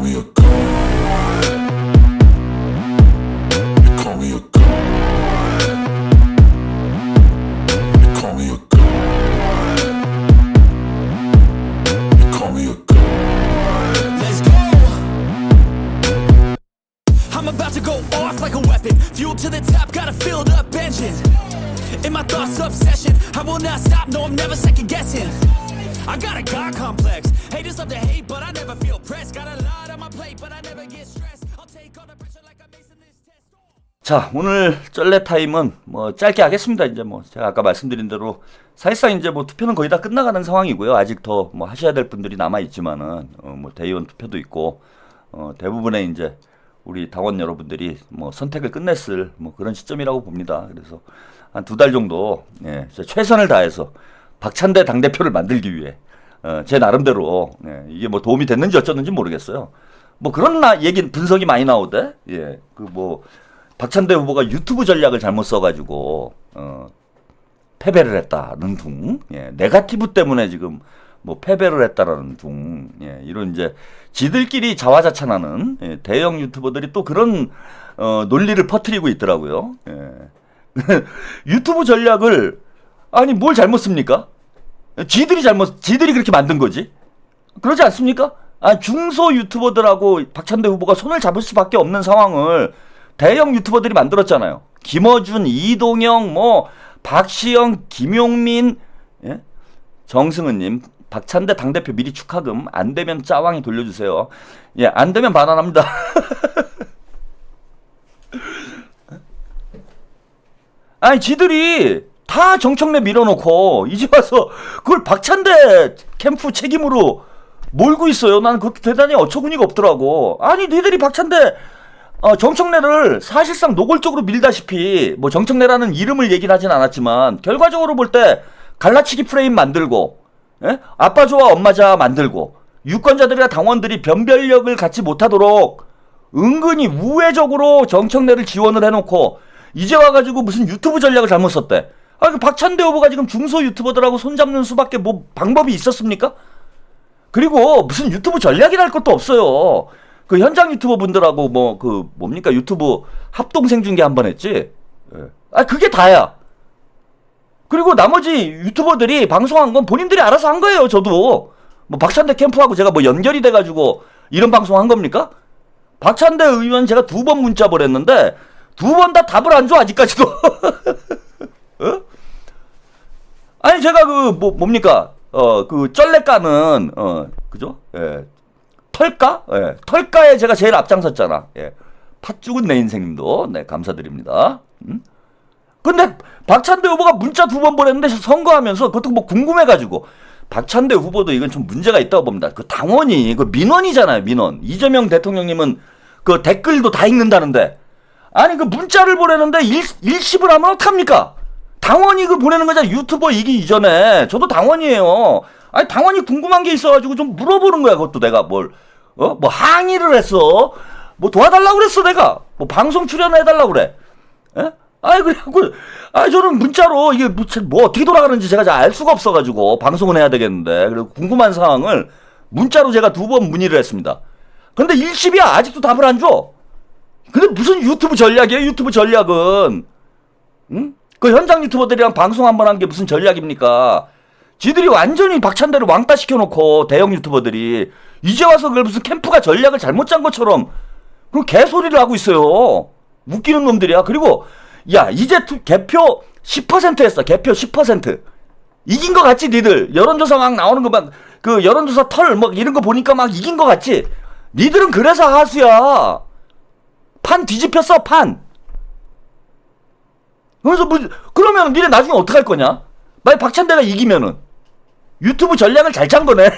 me a god. You call me a god. You call me a god. You call me a god. Let's go. I'm about to go off like a weapon. Fuel to the top, got a filled up engine. In my thoughts, obsession. I will not stop, no, I'm never second guessing. I got a God complex. Haters love to hate, but I never feel pressed. Got a lot on my plate, but I never get stressed. I'll take all the pressure like I'm acing this test. 자, 오늘 쩔레 타임은 뭐 짧게 하겠습니다. 이제 뭐 제가 아까 말씀드린 대로 사실상 이제 뭐 투표는 거의 다 끝나가는 상황이고요. 아직 더 뭐 하셔야 될 분들이 남아 있지만은 뭐 대의원 투표도 있고 대부분의 이제 우리 당원 여러분들이 뭐 선택을 끝냈을 뭐 그런 시점이라고 봅니다. 그래서 한 2달 정도 최선을 다해서 박찬대 당대표를 만들기 위해 제 나름대로 이게 뭐 도움이 됐는지 어쩌는지 모르겠어요. 뭐 그런 얘기 분석이 많이 나오대. 예, 그 뭐 박찬대 후보가 유튜브 전략을 잘못 써가지고 패배를 했다는 둥, 네거티브 때문에 지금 뭐 패배를 했다라는 둥, 이런 이제 지들끼리 자화자찬하는 대형 유튜버들이 또 그런 논리를 퍼뜨리고 있더라고요. 유튜브 전략을 아니 뭘 잘못 씁니까? 지들이 그렇게 만든 거지. 그러지 않습니까? 아, 중소 유튜버들하고 박찬대 후보가 손을 잡을 수밖에 없는 상황을 대형 유튜버들이 만들었잖아요. 김어준, 이동영, 뭐 박시영, 김용민, 정승은님, 박찬대 당대표 미리 축하금 안 되면 짜왕이 돌려주세요. 예, 안 되면 반환합니다. 아니 지들이 다 정청래 밀어놓고 이제 와서 그걸 박찬대 캠프 책임으로 몰고 있어요. 나는 그것도 대단히 어처구니가 없더라고. 아니 니들이 박찬대 정청래를 사실상 노골적으로 밀다시피 뭐 정청래라는 이름을 얘기는 하진 않았지만 결과적으로 볼 때 갈라치기 프레임 만들고 아빠 좋아 엄마 좋아 만들고 유권자들이나 당원들이 변별력을 갖지 못하도록 은근히 우회적으로 정청래를 지원을 해놓고 이제 와가지고 무슨 유튜브 전략을 잘못 썼대. 아, 그 박찬대 후보가 지금 중소 유튜버들하고 손잡는 수밖에 뭐 방법이 있었습니까? 그리고 무슨 유튜브 전략이랄 것도 없어요. 그 현장 유튜버 분들하고 뭐 그 뭡니까 유튜브 합동 생중계 한번 했지. 아, 그게 다야. 그리고 나머지 유튜버들이 방송한 건 본인들이 알아서 한 거예요. 저도 뭐 박찬대 캠프하고 제가 뭐 연결이 돼가지고 이런 방송 한 겁니까? 박찬대 의원 제가 2번 문자 보냈는데 2번 다 답을 안 줘 아직까지도. 아니 제가 그 뭡니까 그 쩔레 까는 그죠? 예. 털까? 예. 털까에 제가 제일 앞장섰잖아. 예. 팥죽은 내 인생님도 네 감사드립니다. 근데 박찬대 후보가 문자 2번 보냈는데 선거하면서 그것도 뭐 궁금해가지고 박찬대 후보도 이건 좀 문제가 있다고 봅니다. 그 당원이 그 민원이잖아요. 민원. 이재명 대통령님은 그 댓글도 다 읽는다는데 아니 그 문자를 보내는데 일십을 하면 어떡합니까? 당원이 그 보내는 거잖아. 유튜버이기 이전에 저도 당원이에요. 아니 당원이 궁금한 게 있어가지고 좀 물어보는 거야. 그것도 내가 뭐 항의를 했어. 뭐 도와달라고 그랬어 내가. 뭐 방송 출연해달라고 그래. 에? 아이 그래갖고 저는 문자로 이게 뭐 어떻게 돌아가는지 제가 잘 알 수가 없어가지고 방송은 해야 되겠는데 그리고 궁금한 사항을 문자로 제가 2번 문의를 했습니다. 근데 일십이야. 아직도 답을 안 줘. 근데 무슨 유튜브 전략이에요? 유튜브 전략은 응? 그 현장 유튜버들이랑 방송 한번 한 게 무슨 전략입니까? 지들이 완전히 박찬대를 왕따 시켜놓고 대형 유튜버들이 이제 와서 그걸 무슨 캠프가 전략을 잘못 짠 것처럼 그 개소리를 하고 있어요. 웃기는 놈들이야. 그리고 야 이제 개표 10% 했어. 개표 10%. 이긴 거 같지 니들? 여론조사 막 나오는 거 막 그 여론조사 털 막 이런 거 보니까 막 이긴 거 같지? 니들은 그래서 하수야. 판 뒤집혔어 판. 그래서 뭐 그러면 니네 나중에 어떡할 거냐? 만약 박찬대가 이기면은 유튜브 전략을 잘 짠 거네.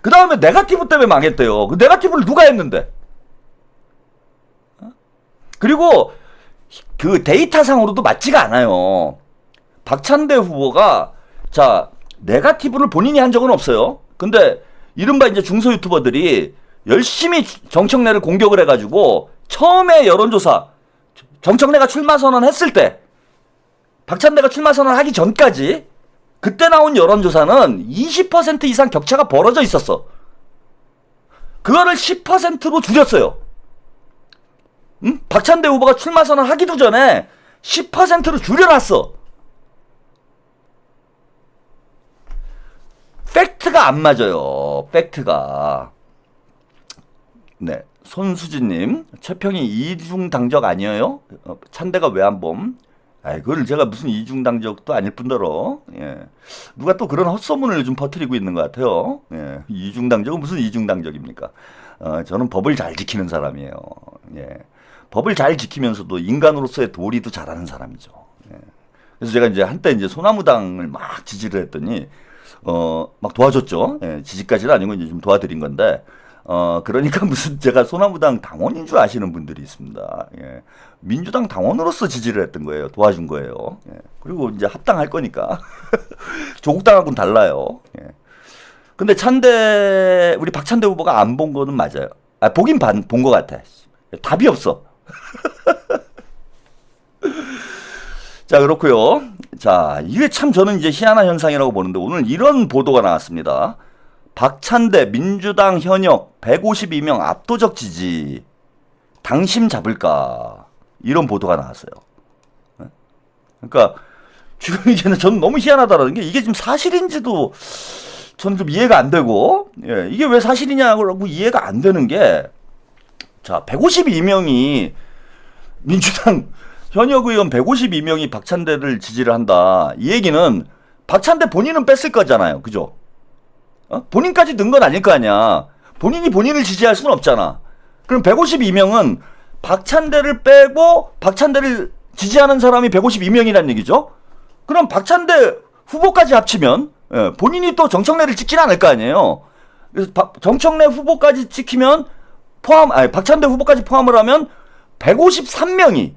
그 다음에 네거티브 때문에 망했대요. 그 네거티브를 누가 했는데? 그리고 그 데이터상으로도 맞지가 않아요. 박찬대 후보가 자 네거티브를 본인이 한 적은 없어요. 근데 이른바 이제 중소 유튜버들이 열심히 정청래를 공격을 해가지고 처음에 여론조사 정청래가 출마 선언했을 때 박찬대가 출마 선언하기 전까지 그때 나온 여론조사는 20% 이상 격차가 벌어져 있었어. 그거를 10%로 줄였어요. 박찬대 후보가 출마 선언하기도 전에 10%로 줄여놨어. 팩트가 안 맞아요. 팩트가. 네, 손수진님, 최평이 이중당적 아니에요? 찬대가 왜 안 봄? 아이, 그걸 제가 무슨 이중당적도 아닐 뿐더러, 예. 누가 또 그런 헛소문을 요즘 퍼뜨리고 있는 것 같아요. 예. 이중당적은 무슨 이중당적입니까? 저는 법을 잘 지키는 사람이에요. 예. 법을 잘 지키면서도 인간으로서의 도리도 잘하는 사람이죠. 예. 그래서 제가 이제 한때 이제 소나무당을 막 지지를 했더니, 막 도와줬죠. 예. 지지까지는 아니고 이제 좀 도와드린 건데, 그러니까 무슨 제가 소나무당 당원인 줄 아시는 분들이 있습니다. 예. 민주당 당원으로서 지지를 했던 거예요. 도와준 거예요. 예. 그리고 이제 합당할 거니까. 조국당하고는 달라요. 예. 근데 우리 박찬대 후보가 안 본 거는 맞아요. 보긴 본 거 같아. 답이 없어. 자, 그렇고요. 자, 이게 참 저는 이제 희한한 현상이라고 보는데 오늘 이런 보도가 나왔습니다. 박찬대 민주당 현역 152명 압도적 지지. 당심 잡을까? 이런 보도가 나왔어요. 그러니까 지금 이제는 저는 너무 희한하다라는 게 이게 지금 사실인지도 저는 좀 이해가 안 되고, 예, 이게 왜 사실이냐고 이해가 안 되는 게, 자, 152명이 민주당 현역 의원 152명이 박찬대를 지지를 한다. 이 얘기는 박찬대 본인은 뺐을 거잖아요. 그죠? 본인까지 넣은 건 아닐 거 아니야. 본인이 본인을 지지할 수는 없잖아. 그럼 152명은 박찬대를 빼고 박찬대를 지지하는 사람이 152명이란 얘기죠. 그럼 박찬대 후보까지 합치면 본인이 또 정청래를 찍진 않을 거 아니에요. 그래서 정청래 후보까지 찍히면 박찬대 후보까지 포함을 하면 153명이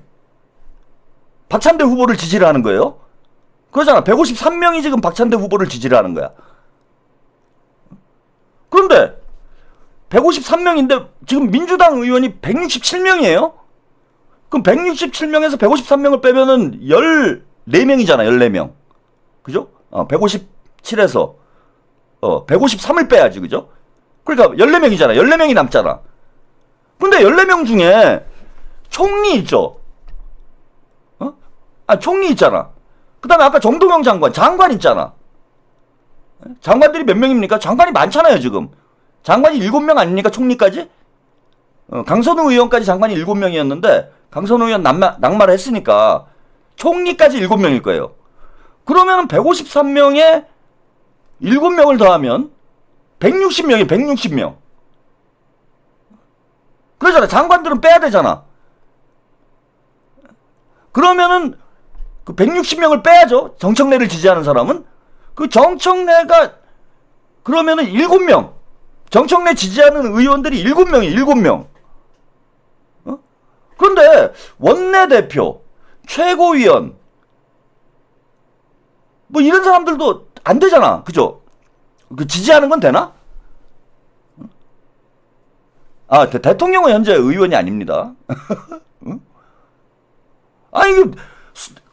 박찬대 후보를 지지를 하는 거예요. 그러잖아. 153명이 지금 박찬대 후보를 지지를 하는 거야. 그런데 153명인데 지금 민주당 의원이 167명이에요. 그럼 167명에서 153명을 빼면은 14명이잖아. 14명. 그죠? 157에서 153을 빼야지. 그죠? 그러니까 14명이잖아. 14명이 남잖아. 근데 14명 중에 총리 있죠. 총리 있잖아. 그 다음에 아까 정동영 장관 있잖아. 장관들이 몇 명입니까? 장관이 많잖아요, 지금. 장관이 7명 아닙니까? 총리까지? 강선우 의원까지 장관이 7명이었는데, 강선우 의원 낙마를 했으니까, 총리까지 7명일 거예요. 그러면 153명에 7명을 더하면, 160명이 160명. 그러잖아. 장관들은 빼야 되잖아. 그러면은, 그 160명을 빼야죠. 정청래를 지지하는 사람은. 그 정청래가 그러면은 7명. 정청래 지지하는 의원들이 7명이 7명. 그런데 원내대표, 최고위원 뭐 이런 사람들도 안 되잖아. 그죠? 그 지지하는 건 되나? 대통령은 현재 의원이 아닙니다.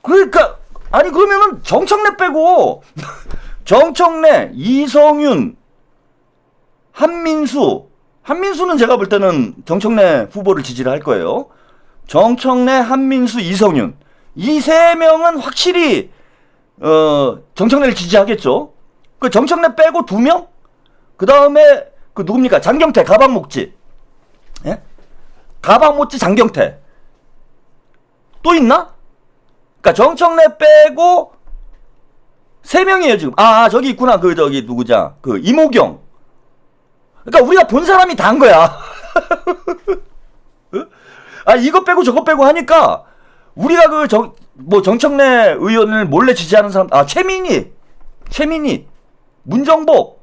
그러니까 그러면은 정청래 빼고 정청래, 이성윤, 한민수는 제가 볼 때는 정청래 후보를 지지를 할 거예요. 정청래, 한민수, 이성윤 이 세 명은 확실히 정청래를 지지하겠죠. 그 정청래 빼고 2명? 그 다음에 그 누굽니까? 장경태, 가방목지. 예? 가방목지 장경태. 또 있나? 그러니까 정청래 빼고 3명이에요 지금. 저기 있구나. 누구자? 이모경. 그러니까 우리가 본 사람이 다 한 거야. 이거 빼고 저거 빼고 하니까 우리가 정청래 의원을 몰래 지지하는 사람, 최민희, 문정복.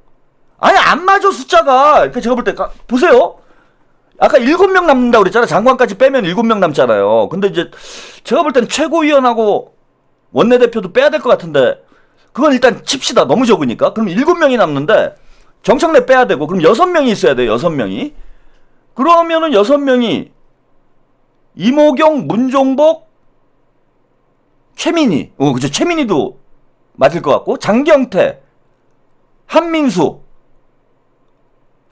안 맞아 숫자가. 그러니까 제가 볼 때 보세요. 아까 7명 남는다고 그랬잖아. 장관까지 빼면 7명 남잖아요. 근데 이제 제가 볼 땐 최고위원하고 원내대표도 빼야 될 것 같은데 그건 일단 칩시다. 너무 적으니까. 그럼 7명이 남는데 정청래 빼야 되고 그럼 6명이 있어야 돼요. 6명이. 그러면은 6명이 이모경, 문종복, 최민희. 그죠. 최민희도 맞을 것 같고, 장경태, 한민수,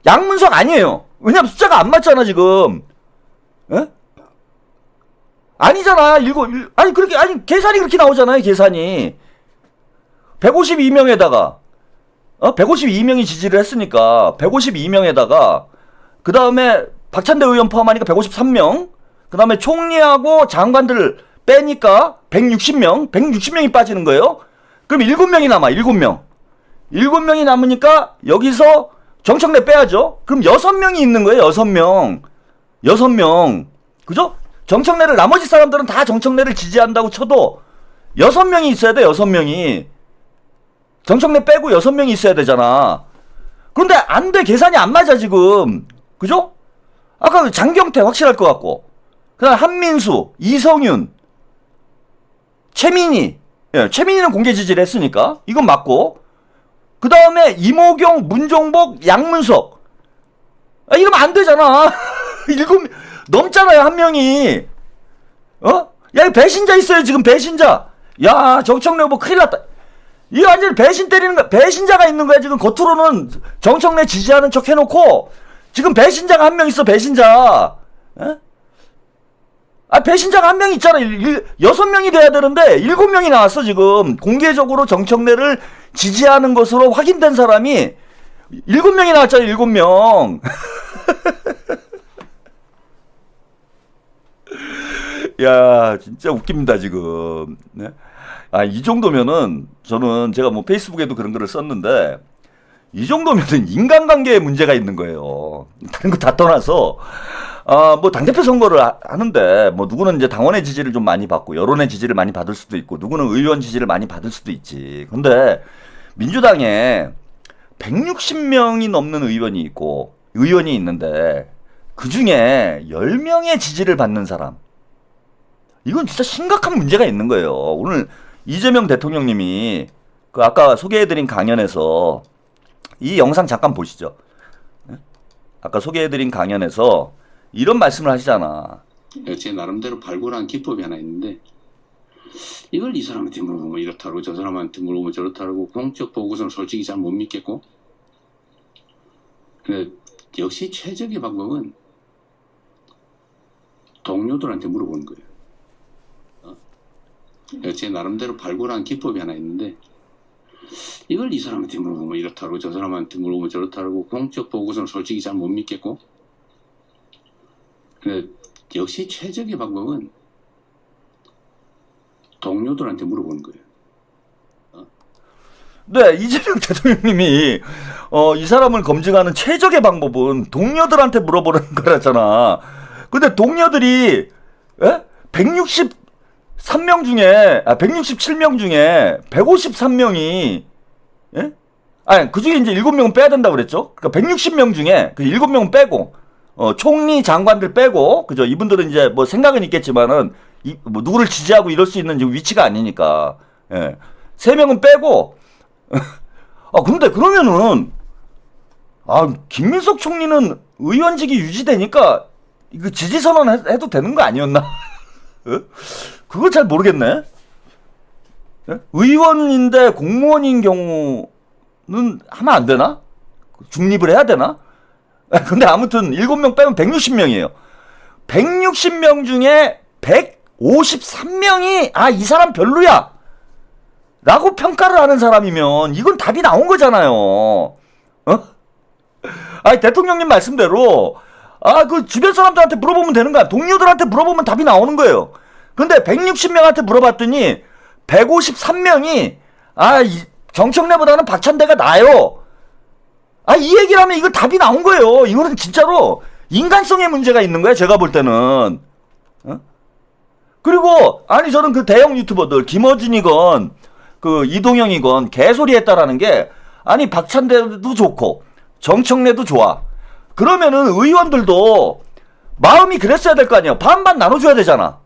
양문석 아니에요. 왜냐면 숫자가 안 맞잖아 지금. 에? 아니잖아. 아니 그렇게 아니 계산이 그렇게 나오잖아요. 계산이 152명에다가 152명이 지지를 했으니까 152명에다가 그 다음에 박찬대 의원 포함하니까 153명. 그 다음에 총리하고 장관들 빼니까 160명이 빠지는 거예요. 그럼 7명이 남아. 7명이 남으니까 여기서 정청래 빼야죠. 그럼 6명이 있는 거예요. 6명. 그죠? 정청래를 나머지 사람들은 다 정청래를 지지한다고 쳐도 6명이 있어야 돼. 6명이. 정청래 빼고 6명이 있어야 되잖아. 그런데 안 돼. 계산이 안 맞아 지금. 그죠? 아까 장경태 확실할 것 같고, 그다음 한민수, 이성윤, 최민희. 예, 최민희는 공개 지지를 했으니까 이건 맞고, 그 다음에 이모경, 문종복, 양문석. 이러면 안 되잖아. 7 넘잖아요, 한 명이. 야, 이거 배신자 있어요, 지금 배신자. 야, 정청래 뭐 큰일 났다. 이 완전 배신 때리는 거야. 배신자가 있는 거야, 지금. 겉으로는 정청래 지지하는 척 해놓고, 지금 배신자가 한 명 있어, 배신자. 배신자가 한 명 있잖아. 6명이 돼야 되는데 7명이 나왔어 지금. 공개적으로 정청래를 지지하는 것으로 확인된 사람이 7명이 나왔잖아. 7명. 야, 진짜 웃깁니다 지금. 네? 이 정도면은 저는 제가 뭐 페이스북에도 그런 글을 썼는데, 이 정도면은 인간관계에 문제가 있는 거예요. 다른 거 다 떠나서 뭐 당대표 선거를 하는데, 뭐 누구는 이제 당원의 지지를 좀 많이 받고 여론의 지지를 많이 받을 수도 있고, 누구는 의원 지지를 많이 받을 수도 있지. 근데 민주당에 160명이 넘는 의원이 있는데 그 중에 10명의 지지를 받는 사람, 이건 진짜 심각한 문제가 있는 거예요. 오늘 이재명 대통령님이 그 아까 소개해드린 강연에서, 이 영상 잠깐 보시죠. 아까 소개해드린 강연에서 이런 말씀을 하시잖아. 제 나름대로 발굴한 기법이 하나 있는데, 이걸 이 사람한테 물어보면 이렇다고, 저 사람한테 물어보면 저렇다고, 공적 보고서는 솔직히 잘 못 믿겠고. 근데 역시 최적의 방법은 동료들한테 물어보는 거예요. 제 나름대로 발굴한 기법이 하나 있는데, 이걸 이 사람한테 물어보면 이렇다고, 저 사람한테 물어보면 저렇다고, 공적 보고서는 솔직히 잘 못 믿겠고. 근데 역시 최적의 방법은 동료들한테 물어보는 거예요. 네, 이재명 대통령님이 이 사람을 검증하는 최적의 방법은 동료들한테 물어보는 거라잖아. 근데 동료들이 167명 중에 153명이 그 중에 이제 7명은 빼야 된다고 그랬죠. 그러니까 160명 중에 그 7명은 빼고, 총리 장관들 빼고, 그죠? 이분들은 이제 뭐 생각은 있겠지만은 뭐 누구를 지지하고 이럴 수 있는 위치가 아니니까. 3명은 빼고. 근데 그러면은 김민석 총리는 의원직이 유지되니까 이거 지지 선언 해도 되는 거 아니었나? 그걸 잘 모르겠네. 의원인데 공무원인 경우는 하면 안 되나? 중립을 해야 되나? 근데 아무튼 7명 빼면 160명이에요. 160명 중에 153명이 이 사람 별로야 라고 평가를 하는 사람이면 이건 답이 나온 거잖아요. 대통령님 말씀대로 그 주변 사람들한테 물어보면 되는 거야. 동료들한테 물어보면 답이 나오는 거예요. 근데 160명한테 물어봤더니 153명이 정청래보다는 박찬대가 나아요. 이 얘기를 하면 이거 답이 나온 거예요. 이거는 진짜로 인간성의 문제가 있는 거야, 제가 볼 때는. 그리고 저는 그 대형 유튜버들 김어준이건 그 이동영이건 개소리 했다라는 게, 박찬대도 좋고 정청래도 좋아. 그러면은 의원들도 마음이 그랬어야 될 거 아니야. 반반 나눠줘야 되잖아.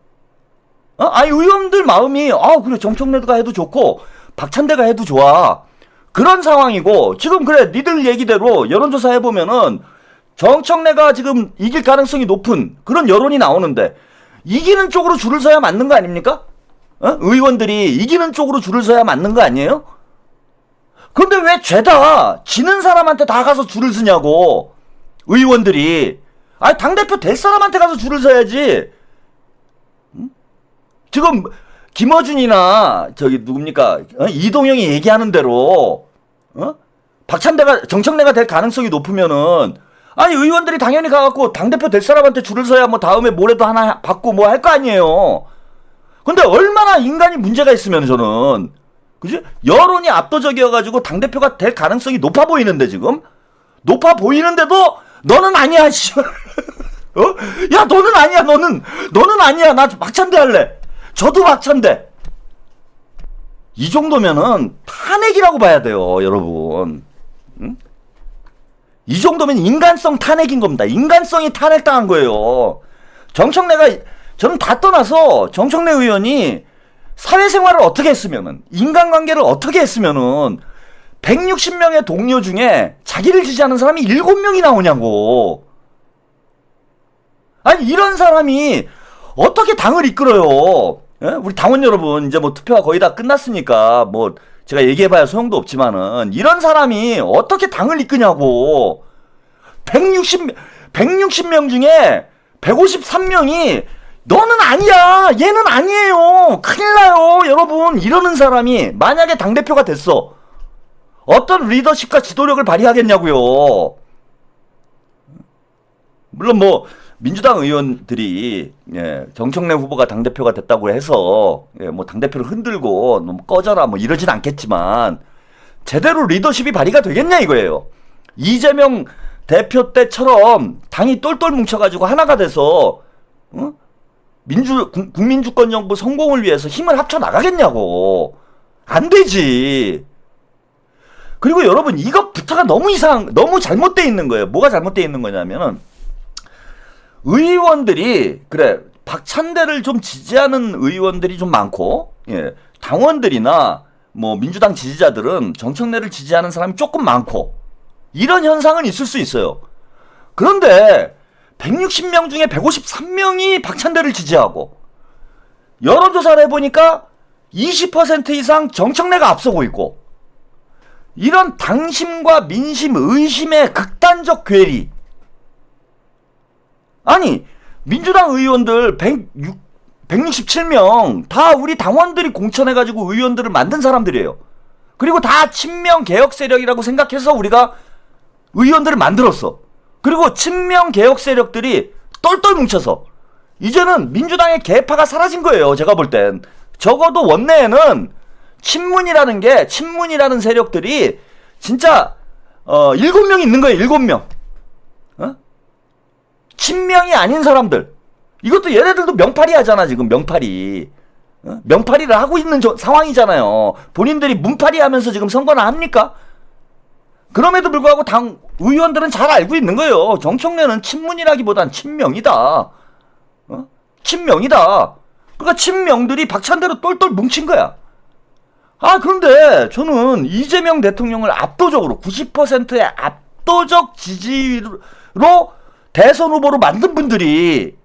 의원들 마음이 그래, 정청래가 해도 좋고 박찬대가 해도 좋아. 그런 상황이고, 지금 그래, 니들 얘기대로 여론조사 해보면은 정청래가 지금 이길 가능성이 높은 그런 여론이 나오는데, 이기는 쪽으로 줄을 서야 맞는 거 아닙니까? 의원들이 이기는 쪽으로 줄을 서야 맞는 거 아니에요? 근데 왜 죄다 지는 사람한테 다 가서 줄을 서냐고. 의원들이. 아니 당대표 될 사람한테 가서 줄을 서야지. 지금 김어준이나 저기 누굽니까 이동영이 얘기하는 대로 박찬대가 정청래가 될 가능성이 높으면은 아니 의원들이 당연히 가갖고 당대표 될 사람한테 줄을 서야 뭐 다음에 뭐라도 하나 받고 뭐 할 거 아니에요. 근데 얼마나 인간이 문제가 있으면 저는 그지? 여론이 압도적이어가지고 당대표가 될 가능성이 높아 보이는데 지금 높아 보이는데도 너는 아니야 씨. 야 너는 아니야 너는 아니야 나 박찬대 할래. 저도 박찬대. 이 정도면은 탄핵이라고 봐야 돼요 여러분. 응? 이 정도면 인간성 탄핵인 겁니다. 인간성이 탄핵당한 거예요. 정청래가 저는 다 떠나서 정청래 의원이 사회생활을 어떻게 했으면은 인간관계를 어떻게 했으면은 160명의 동료 중에 자기를 지지하는 사람이 7명이 나오냐고. 아니 이런 사람이 어떻게 당을 이끌어요? 예? 우리 당원 여러분 이제 뭐 투표가 거의 다 끝났으니까 뭐 제가 얘기해봐야 소용도 없지만은 이런 사람이 어떻게 당을 이끄냐고. 160명 중에 153명이 너는 아니야 얘는 아니에요 큰일 나요 여러분 이러는 사람이 만약에 당대표가 됐어 어떤 리더십과 지도력을 발휘하겠냐고요. 물론 뭐 민주당 의원들이 정청래 후보가 당대표가 됐다고 해서 뭐 당대표를 흔들고 너무 꺼져라 뭐 이러진 않겠지만 제대로 리더십이 발휘가 되겠냐 이거예요. 이재명 대표 때처럼 당이 똘똘 뭉쳐가지고 하나가 돼서 국민주권정부 성공을 위해서 힘을 합쳐 나가겠냐고. 안 되지. 그리고 여러분 이것부터가 너무 잘못되어 있는 거예요. 뭐가 잘못되어 있는 거냐면은 의원들이 그래 박찬대를 좀 지지하는 의원들이 좀 많고 당원들이나 뭐 민주당 지지자들은 정청래를 지지하는 사람이 조금 많고 이런 현상은 있을 수 있어요. 그런데 160명 중에 153명이 박찬대를 지지하고 여론조사를 해보니까 20% 이상 정청래가 앞서고 있고 이런 당심과 민심, 의심의 극단적 괴리. 아니 민주당 의원들 167명 다 우리 당원들이 공천해가지고 의원들을 만든 사람들이에요. 그리고 다 친명 개혁 세력이라고 생각해서 우리가 의원들을 만들었어. 그리고 친명 개혁 세력들이 똘똘 뭉쳐서 이제는 민주당의 개파가 사라진 거예요. 제가 볼 땐 적어도 원내에는 친문이라는 세력들이 진짜 7명 있는 거예요. 7명. 친명이 아닌 사람들. 이것도 얘네들도 명팔이 하잖아 지금. 명팔이. 명팔이를 하고 있는 상황이잖아요. 본인들이 문팔이 하면서 지금 선거나 합니까? 그럼에도 불구하고 당 의원들은 잘 알고 있는 거예요. 정청래는 친문이라기보단 친명이다. 친명이다. 그러니까 친명들이 박찬대로 똘똘 뭉친 거야. 그런데 저는 이재명 대통령을 압도적으로 90%의 압도적 지지로 대선 후보로 만든 분들이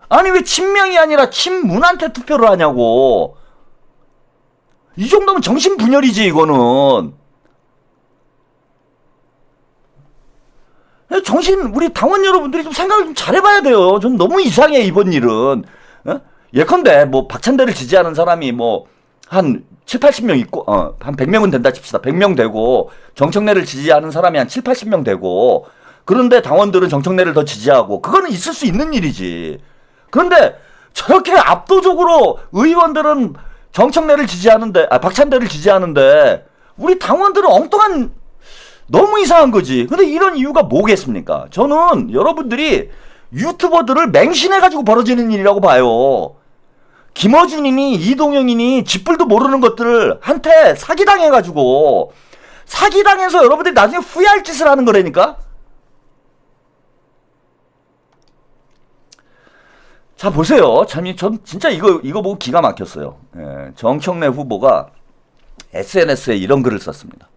아니 왜 친명이 아니라 친문한테 투표를 하냐고. 이 정도면 정신분열이지 이거는. 우리 당원 여러분들이 좀 생각을 좀 잘해봐야 돼요. 전 너무 이상해 이번 일은. 예컨대 뭐 박찬대를 지지하는 사람이 뭐 한 7, 80명 있고 한 100명은 된다 칩시다. 100명 되고 정청래를 지지하는 사람이 한 7, 80명 되고 그런데 당원들은 정청래를 더 지지하고 그거는 있을 수 있는 일이지. 그런데 저렇게 압도적으로 의원들은 정청래를 지지하는데 박찬대를 지지하는데 우리 당원들은 엉뚱한 너무 이상한 거지. 근데 이런 이유가 뭐겠습니까? 저는 여러분들이 유튜버들을 맹신해가지고 벌어지는 일이라고 봐요. 김어준이니 이동영이니 쥐뿔도 모르는 것들을 한테 사기당해가지고 사기당해서 여러분들이 나중에 후회할 짓을 하는 거라니까? 자 보세요. 전 진짜 이거 보고 기가 막혔어요. 정청래 후보가 SNS에 이런 글을 썼습니다.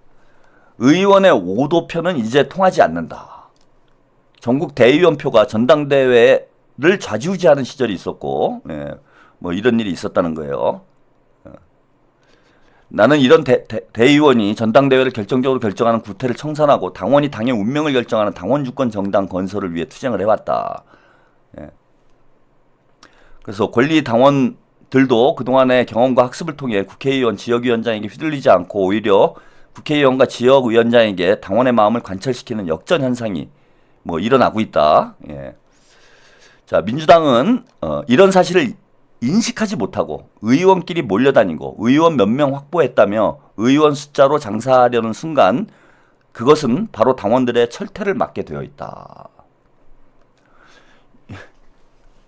의원의 5도표는 이제 통하지 않는다. 전국 대의원표가 전당대회를 좌지우지하는 시절이 있었고 뭐 이런 일이 있었다는 거예요. 나는 이런 대의원이 전당대회를 결정적으로 결정하는 구태를 청산하고 당원이 당의 운명을 결정하는 당원 주권 정당 건설을 위해 투쟁을 해왔다. 예. 그래서 권리 당원들도 그동안의 경험과 학습을 통해 국회의원, 지역위원장에게 휘둘리지 않고 오히려 국회의원과 지역위원장에게 당원의 마음을 관철시키는 역전 현상이 뭐 일어나고 있다. 예. 자, 민주당은 이런 사실을 인식하지 못하고 의원끼리 몰려다니고 의원 몇 명 확보했다며 의원 숫자로 장사하려는 순간 그것은 바로 당원들의 철퇴를 맞게 되어 있다.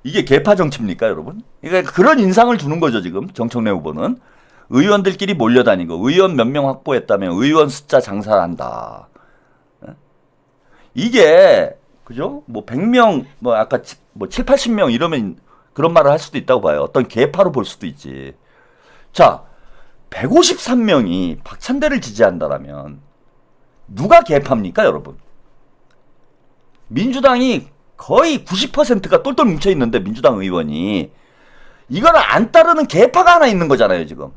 이게 개파 정치입니까, 여러분? 그러니까 그런 인상을 주는 거죠, 지금 정청래 후보는. 의원들끼리 몰려다니고 의원 몇 명 확보했다며 의원 숫자 장사한다. 이게 그죠? 뭐 100명, 뭐 아까 뭐 7, 80명 이러면 그런 말을 할 수도 있다고 봐요. 어떤 개파로 볼 수도 있지. 자, 153명이 박찬대를 지지한다라면 누가 개파입니까, 여러분? 민주당이 거의 90%가 똘똘 뭉쳐있는데 민주당 의원이 이거를 안 따르는 개파가 하나 있는 거잖아요, 지금.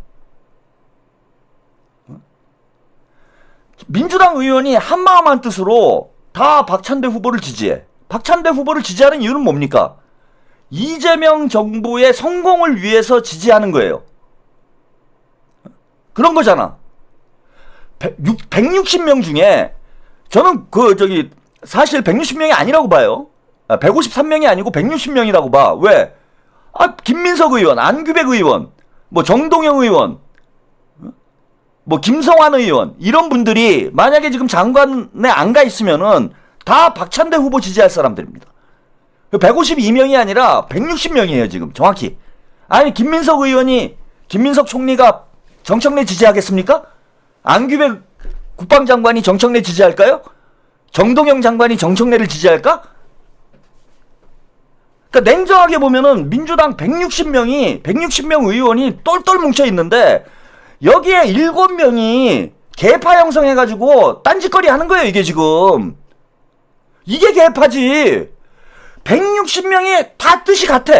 민주당 의원이 한마음 한뜻으로 다 박찬대 후보를 지지해. 박찬대 후보를 지지하는 이유는 뭡니까? 이재명 정부의 성공을 위해서 지지하는 거예요. 그런 거잖아. 160명 중에 저는 사실 160명이 아니라고 봐요. 153명이 아니고 160명이라고 봐. 왜? 김민석 의원, 안규백 의원, 뭐 정동영 의원, 뭐 김성환 의원 이런 분들이 만약에 지금 장관에 안 가 있으면은 다 박찬대 후보 지지할 사람들입니다. 152명이 아니라 160명이에요, 지금 정확히. 아니 김민석 총리가 정청래 지지하겠습니까? 안규백 국방장관이 정청래 지지할까요? 정동영 장관이 정청래를 지지할까? 그러니까 냉정하게 보면은 민주당 160명 의원이 똘똘 뭉쳐 있는데 여기에 7명이 개파 형성해가지고 딴짓거리 하는 거예요, 이게 지금. 이게 개파지. 160명이 다 뜻이 같아.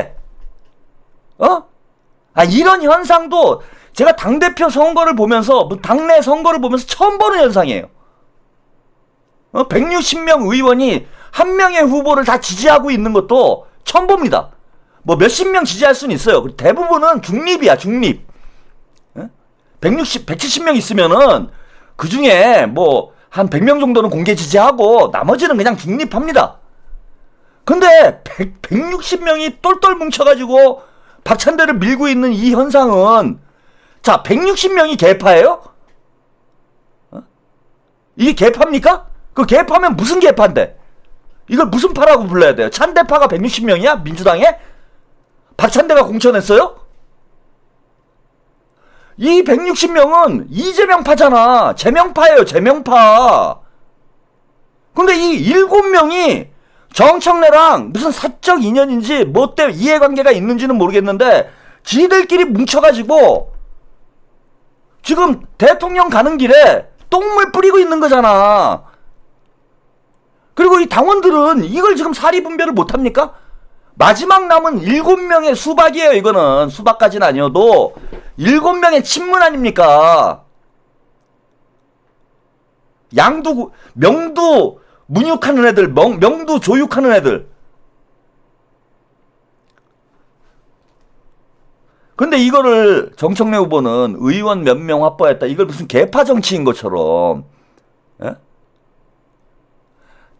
이런 현상도 제가 당대표 선거를 보면서, 당내 선거를 보면서 처음 보는 현상이에요. 160명 의원이 한 명의 후보를 다 지지하고 있는 것도 처음 봅니다. 뭐 몇십 명 지지할 수는 있어요. 대부분은 중립이야, 중립. 170명 있으면은 그 중에 뭐 한 100명 정도는 공개 지지하고 나머지는 그냥 중립합니다. 근데 160명이 똘똘 뭉쳐가지고 박찬대를 밀고 있는 이 현상은, 자, 160명이 개파예요? 이게 개파입니까? 그 개파면 무슨 개파인데? 이걸 무슨 파라고 불러야 돼요? 찬대파가 160명이야? 민주당에? 박찬대가 공천했어요? 이 160명은 이재명파잖아. 재명파예요, 재명파. 근데 이 7명이 정청래랑 무슨 사적 인연인지 뭐 때문에 이해관계가 있는지는 모르겠는데 지들끼리 뭉쳐가지고 지금 대통령 가는 길에 똥물 뿌리고 있는 거잖아. 그리고 이 당원들은 이걸 지금 사리분별을 못합니까? 마지막 남은 7명의 수박이에요. 이거는 수박까지는 아니어도 7명의 친문 아닙니까? 명두 문육하는 애들, 명두 조육하는 애들. 근데 이거를 정청래 후보는 의원 몇 명 확보했다. 이걸 무슨 개파 정치인 것처럼, 예?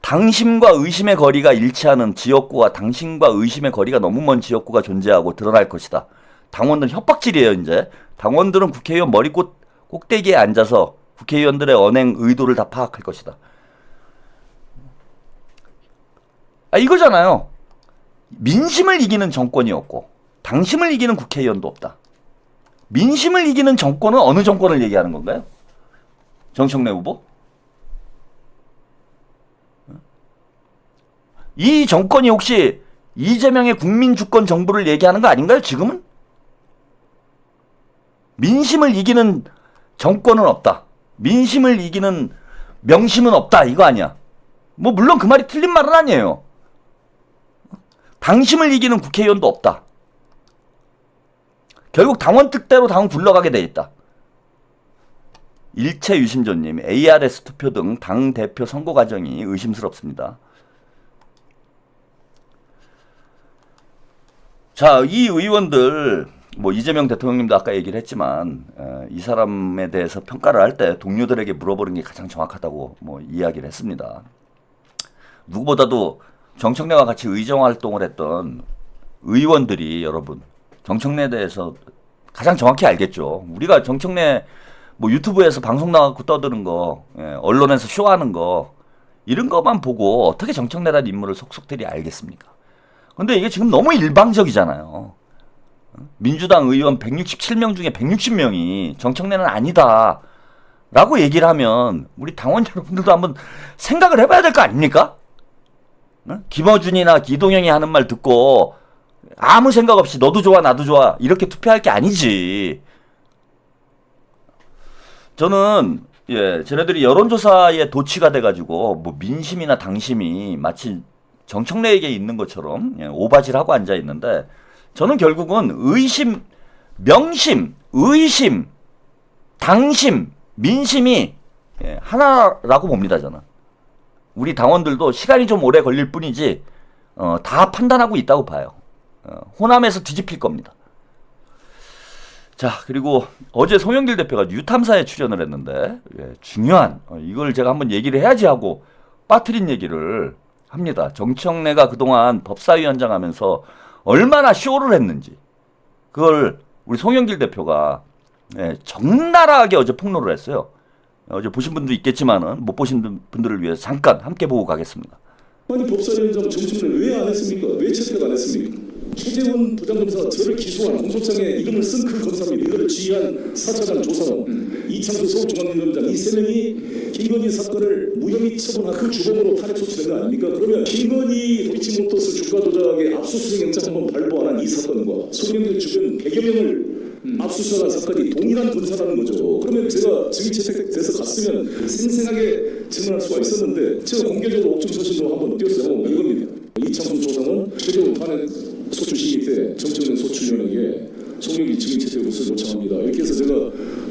당심과 의심의 거리가 일치하는 지역구와 당심과 의심의 거리가 너무 먼 지역구가 존재하고 드러날 것이다. 당원들은 협박질이에요, 이제. 당원들은 국회의원 머리 꼭대기에 앉아서 국회의원들의 언행 의도를 다 파악할 것이다. 이거잖아요. 민심을 이기는 정권이 없고 당심을 이기는 국회의원도 없다. 민심을 이기는 정권은 어느 정권을 얘기하는 건가요? 정청래 후보? 이 정권이 혹시 이재명의 국민주권 정부를 얘기하는 거 아닌가요, 지금은? 민심을 이기는 정권은 없다. 민심을 이기는 명심은 없다. 이거 아니야. 뭐 물론 그 말이 틀린 말은 아니에요. 당심을 이기는 국회의원도 없다. 결국 당원 뜻대로 당원 굴러가게 돼 있다. 일체 유심조님, ARS 투표 등 당대표 선거 과정이 의심스럽습니다. 자, 이 의원들, 뭐 이재명 대통령님도 아까 얘기를 했지만 이 사람에 대해서 평가를 할 때 동료들에게 물어보는 게 가장 정확하다고 뭐 이야기를 했습니다. 누구보다도 정청래와 같이 의정 활동을 했던 의원들이 여러분 정청래에 대해서 가장 정확히 알겠죠. 우리가 정청래 뭐 유튜브에서 방송 나가고 떠드는 거, 언론에서 쇼하는 거 이런 것만 보고 어떻게 정청래라는 인물을 속속들이 알겠습니까? 근데 이게 지금 너무 일방적이잖아요. 민주당 의원 167명 중에 160명이 정청래는 아니다 라고 얘기를 하면 우리 당원 여러분들도 한번 생각을 해봐야 될 거 아닙니까? 김어준이나 이동영이 하는 말 듣고 아무 생각 없이 너도 좋아 나도 좋아 이렇게 투표할 게 아니지. 저는 쟤네들이 여론조사에 도취가 돼가지고 뭐 민심이나 당심이 마치 정청래에게 있는 것처럼 오바질하고 앉아 있는데 저는 결국은 의심, 명심, 의심, 당심, 민심이 하나라고 봅니다. 저는 우리 당원들도 시간이 좀 오래 걸릴 뿐이지 다 판단하고 있다고 봐요. 호남에서 뒤집힐 겁니다. 자, 그리고 어제 송영길 대표가 뉴탐사에 출연을 했는데 중요한 이걸 제가 한번 얘기를 해야지 하고 빠뜨린 얘기를 합니다. 정청래가 그동안 법사위원장 하면서 얼마나 쇼를 했는지 그걸 우리 송영길 대표가 적나라하게 어제 폭로를 했어요. 어제 보신 분도 있겠지만은 못 보신 분들을 위해서 잠깐 함께 보고 가겠습니다. 아니 법사위원장 정청래 왜 안 했습니까? 왜 채택 안 했습니까? 최재훈 부장검사 저를 기소한 공소장에 이름을 쓴 그 검사입니다. 이거를 지휘한 4차장 조사원, 이창수 서울중앙위원장 이 세 명이 김건희 사건을 무혐의 처분한 그 주범으로 탄핵 소추된 거 아닙니까? 그러면 김건희 도이치모터스 주가 조작의 압수수색 영장 한번 발부한 이 사건과 송영길 주변 100여 명을 압수수색한 사건이 동일한 군사라는 거죠. 그러면 제가 증인 채택돼서 갔으면 생생하게 증언할 수가 있었는데 제가 공개적으로 옥중 서신도 한번 띄웠어요. 이겁니다. 이창수 조사원 최재훈 탄핵 소추 시기 때 정청래 소추위원에게 송영길 증인 채택 우선 요청합니다. 이렇게 해서 제가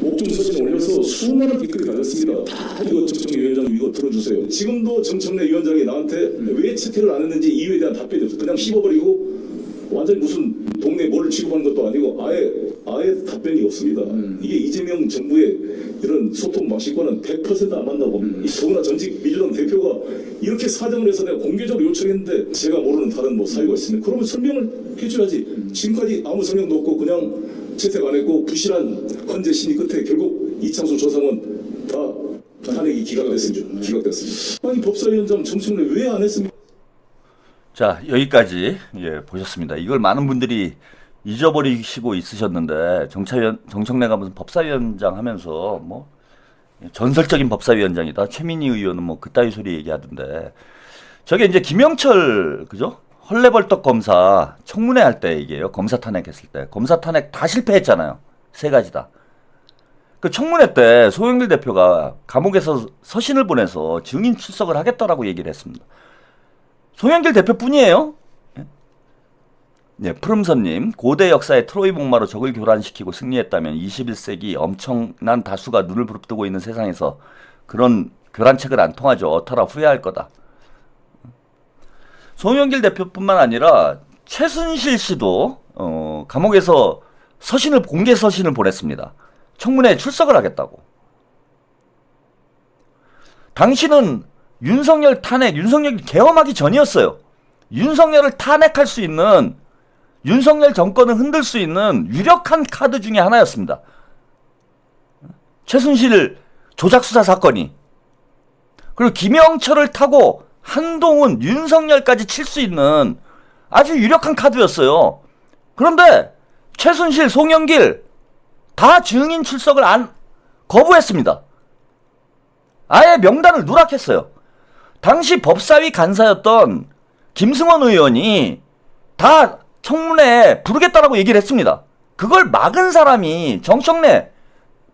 옥중 서신을 올려서 수많은 댓글이 달렸습니다. 다 이거 정청래 위원장 이거 들어주세요. 지금도 정청래 위원장이 나한테 왜 채택을 안 했는지 이유에 대한 답변이 없어요. 그냥 씹어버리고 완전히 무슨 동네 뭘 취급하는 것도 아니고 아예 답변이 없습니다. 이게 이재명 정부의 이런 소통 방식과는 100%안 맞나 봅니다. 더구나 전직 민주당 대표가 이렇게 사정을 해서 내가 공개적으로 요청했는데 제가 모르는 다른 뭐 사유가 있으면 그러면 설명을 해줘야지. 지금까지 아무 설명도 없고 그냥 채택 안 했고 부실한 헌재 심의 끝에 결국 이창수 조사원 다 탄핵이 기각됐습니다. 아니 법사위원장 정청래 왜 안 했습니까? 자, 여기까지 보셨습니다. 이걸 많은 분들이 잊어버리시고 있으셨는데 정청래가 무슨 법사위원장 하면서 뭐 전설적인 법사위원장이다. 최민희 의원은 뭐 그따위 소리 얘기하던데 저게 이제 김영철 그죠? 헐레벌떡 검사 청문회 할 때 얘기예요. 검사 탄핵했을 때 검사 탄핵 다 실패했잖아요. 세 가지 다. 그 청문회 때 송영길 대표가 감옥에서 서신을 보내서 증인 출석을 하겠다라고 얘기를 했습니다. 송영길 대표뿐이에요. 푸름선님, 고대 역사의 트로이 목마로 적을 교란시키고 승리했다면 21세기 엄청난 다수가 눈을 부릅뜨고 있는 세상에서 그런 교란책을 안 통하죠. 어터라 후회할 거다. 송영길 대표뿐만 아니라 최순실 씨도 감옥에서 공개 서신을 보냈습니다. 청문회에 출석을 하겠다고. 당신은 윤석열 계엄하기 전이었어요. 윤석열을 탄핵할 수 있는, 윤석열 정권을 흔들 수 있는 유력한 카드 중에 하나였습니다. 최순실 조작수사 사건이. 그리고 김영철을 타고 한동훈, 윤석열까지 칠 수 있는 아주 유력한 카드였어요. 그런데 최순실, 송영길 다 증인 출석을 거부했습니다. 아예 명단을 누락했어요. 당시 법사위 간사였던 김승원 의원이 다 청문회에 부르겠다라고 얘기를 했습니다. 그걸 막은 사람이 정청래,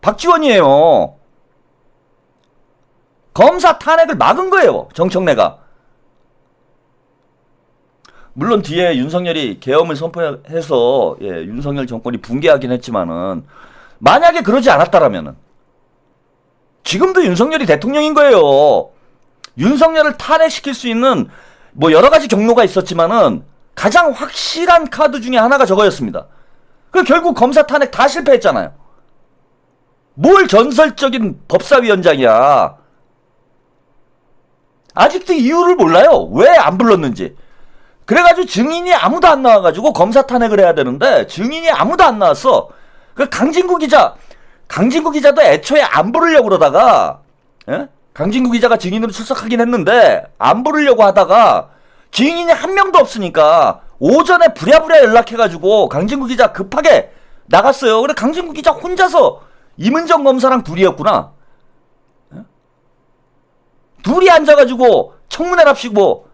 박지원이에요. 검사 탄핵을 막은 거예요, 정청래가. 물론 뒤에 윤석열이 계엄을 선포해서 예, 윤석열 정권이 붕괴하긴 했지만은 만약에 그러지 않았다라면은 지금도 윤석열이 대통령인 거예요. 윤석열을 탄핵시킬 수 있는 뭐 여러 가지 경로가 있었지만은 가장 확실한 카드 중에 하나가 저거였습니다. 그 결국 검사 탄핵 다 실패했잖아요. 뭘 전설적인 법사위원장이야. 아직도 이유를 몰라요. 왜 안 불렀는지. 그래가지고 증인이 아무도 안 나와가지고 검사 탄핵을 해야 되는데 증인이 아무도 안 나왔어. 그 강진구 기자도 애초에 안 부르려고 그러다가 예? 강진구 기자가 증인으로 출석하긴 했는데 안 부르려고 하다가 증인이 한 명도 없으니까 오전에 부랴부랴 연락해가지고 강진구 기자 급하게 나갔어요. 그래 강진구 기자 혼자서 임은정 검사랑 둘이었구나. 예? 둘이 앉아가지고 청문회랍시고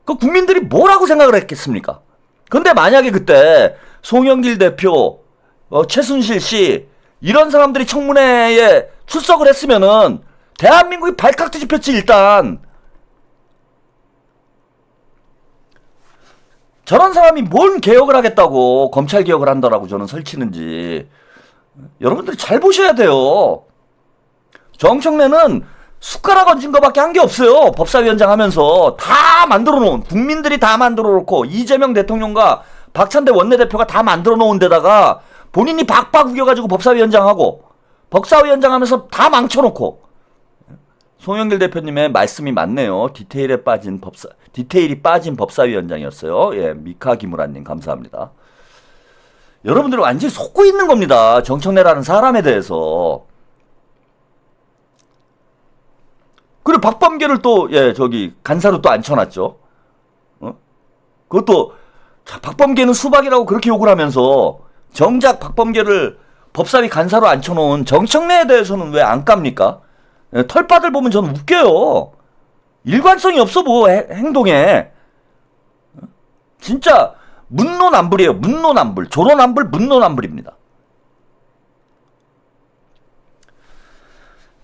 그 국민들이 뭐라고 생각을 했겠습니까? 근데 만약에 그때 송영길 대표, 최순실 씨 이런 사람들이 청문회에 출석을 했으면은 대한민국이 발칵 뒤집혔지. 일단 저런 사람이 뭔 개혁을 하겠다고 검찰 개혁을 한다라고 저는 설치는지 여러분들이 잘 보셔야 돼요. 정청래는 숟가락 얹은 거밖에 한 게 없어요. 법사위원장 하면서 다 만들어 놓은, 국민들이 다 만들어 놓고 이재명 대통령과 박찬대 원내대표가 다 만들어 놓은 데다가 본인이 박박 우겨가지고 법사위원장 하고 법사위원장 하면서 다 망쳐놓고. 송영길 대표님의 말씀이 맞네요. 디테일이 빠진 법사위원장이었어요. 예, 미카 기무라님 감사합니다. 여러분들은 완전히 속고 있는 겁니다. 정청래라는 사람에 대해서. 그리고 박범계를 또, 예, 간사로 또 앉혀놨죠. 그것도, 자, 박범계는 수박이라고 그렇게 욕을 하면서, 정작 박범계를 법사위 간사로 앉혀놓은 정청래에 대해서는 왜 안 깝니까? 예, 털빠들 보면 저는 웃겨요. 일관성이 없어, 뭐, 행동에. 진짜, 문노남불이에요. 문노남불. 조로남불, 문노남불입니다.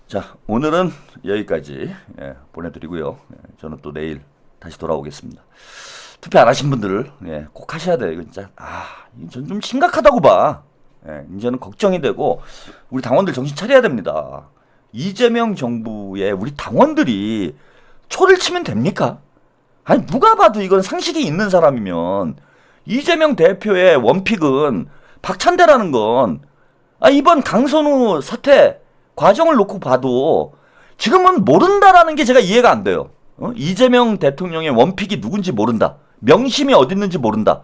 자, 오늘은 여기까지 보내드리고요. 저는 또 내일 다시 돌아오겠습니다. 투표 안 하신 분들 꼭 하셔야 돼요. 이거 진짜 전 좀 심각하다고 봐. 이제는 걱정이 되고 우리 당원들 정신 차려야 됩니다. 이재명 정부에 우리 당원들이 초를 치면 됩니까? 아니 누가 봐도 이건 상식이 있는 사람이면 이재명 대표의 원픽은 박찬대라는 건 이번 강선우 사태 과정을 놓고 봐도 지금은 모른다라는 게 제가 이해가 안 돼요. 이재명 대통령의 원픽이 누군지 모른다. 명심이 어디 있는지 모른다.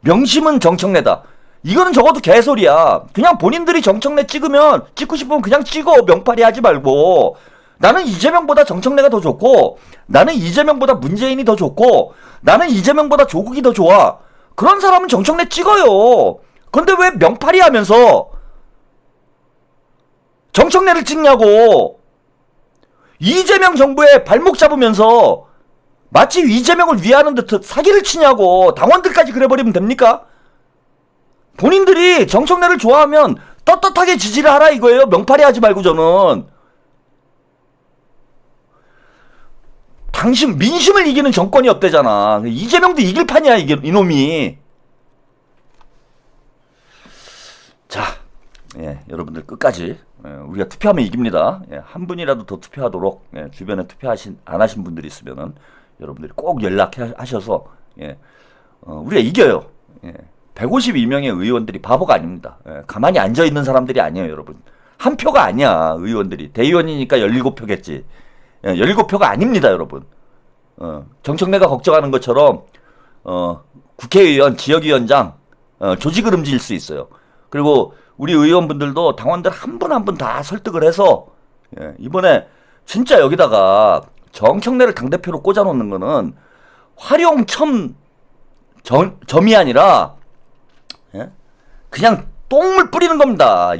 명심은 정청래다. 이거는 적어도 개소리야. 그냥 본인들이 정청래 찍고 싶으면 그냥 찍어. 명팔이 하지 말고. 나는 이재명보다 정청래가 더 좋고 나는 이재명보다 문재인이 더 좋고 나는 이재명보다 조국이 더 좋아. 그런 사람은 정청래 찍어요. 근데 왜 명팔이 하면서 정청래를 찍냐고. 이재명 정부에 발목 잡으면서 마치 이재명을 위하는 듯 사기를 치냐고. 당원들까지 그래버리면 됩니까? 본인들이 정청래를 좋아하면 떳떳하게 지지를 하라 이거예요. 명팔이 하지 말고. 저는 당신 민심을 이기는 정권이 없대잖아. 이재명도 이길 판이야 이놈이. 자, 여러분들 끝까지 우리가 투표하면 이깁니다. 한 분이라도 더 투표하도록 주변에 안 하신 분들이 있으면은 여러분들이 꼭 연락하셔서 우리가 이겨요. 152명의 의원들이 바보가 아닙니다. 가만히 앉아 있는 사람들이 아니에요, 여러분. 한 표가 아니야, 의원들이. 대의원이니까 17표겠지. 17표가 아닙니다, 여러분. 정청래가 걱정하는 것처럼 국회의원, 지역위원장 조직을 움직일 수 있어요. 그리고 우리 의원분들도 당원들 한 분 한 분 다 설득을 해서 이번에 진짜 여기다가 정청래를 당대표로 꽂아놓는 거는 활용점이 아니라 그냥 똥물 뿌리는 겁니다.